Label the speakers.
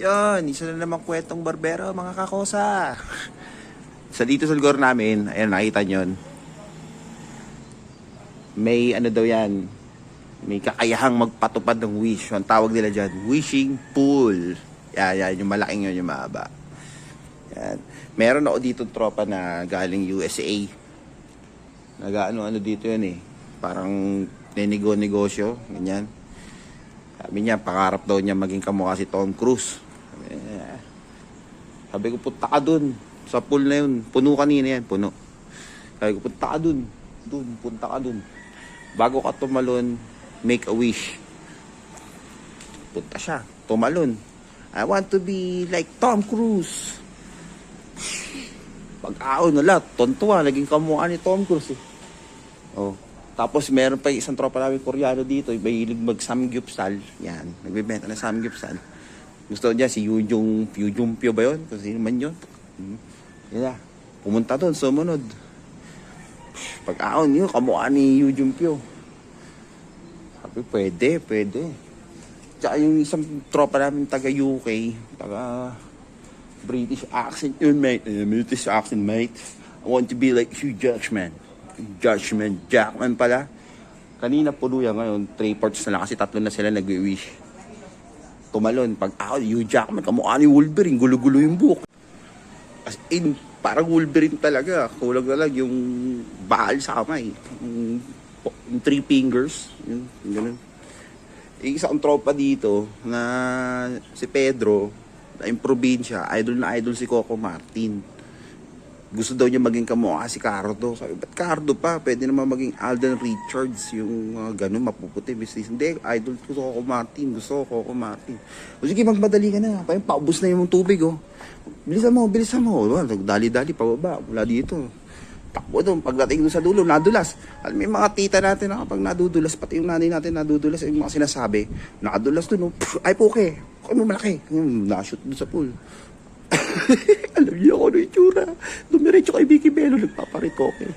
Speaker 1: Yun, isa na namang kwentong barbero mga kakosa. Sa dito sa lugar namin, ayan nakita nyo, may ano daw yan, may kakayahang magpatupad ng wish. Ang tawag nila dyan, wishing pool. Yan, yung malaking yun, yung mahaba. Yan. Meron ako dito tropa na galing USA. Nag-ano dito yun eh. Parang negosyo, ganyan. Sabi niya, pangarap daw niya maging kamukha si Tom Cruise. Sabi ko, punta ka dun. Sa pool na yun. Puno kanina yan, puno. Sabi ko, punta ka dun. Punta ka dun. Bago ka tumalon, make a wish. Punta siya, tumalon. I want to be like Tom Cruise. Pag-aon na lahat, tontuwa, naging kamukha ni Tom Cruise eh. Oh. Tapos meron pa isang tropa namin Koreano dito, may hilig mag-samgyupsal. Yan, nagbibenta ng samgyupsal. Gusto niya si Yujung Pyo ba yun? Kung sino man yun. Yan, pumunta doon, sumunod. Pag-aon yun, kamukha ni Yujung Pyo. Sabi, pwede. Tsaka yung isang tropa namin taga-UK, taga-British accent yun, mate. British accent, mate. I want to be like Hugh Jackman. Jackman pala. Kanina puno yan, ngayon 3/4 na lang kasi 3 na sila nag-wish. Tumalon, pag Hugh Jackman, kamukha ni Wolverine, gulo-gulo yung buhok. As in, parang Wolverine talaga. Kulang na lang yung baal sa kamay. Yung 3 fingers. Yung ganun. Isang tropa dito na si Pedro, na yung probinsya, idol na idol si Coco Martin. Gusto daw niya maging kamukha si Cardo. Sabi, ba't Cardo pa? Pwede naman maging Alden Richards, yung ganun, mapuputi. Business. Hindi, idol ko Coco Martin. Gusto ko Coco Martin. O sige, magmadali ka na. Paubos na yung tubig, oh. Bilisan mo. Dali-dali, pababa. Mula dito. Takbo doon. Pagdating doon sa dulo, nadulas. Alam mo yung mga tita natin na kapag nadudulas, pati yung nanay natin nadudulas, yung mga sinasabi, nakadulas doon, oh. Ay, puke. Kaya mo malaki. Nashoot doon sa pool. Alam niyo ako ano yung tsura. Dumiretso kay Vicky Bello, nagpaparito, okay.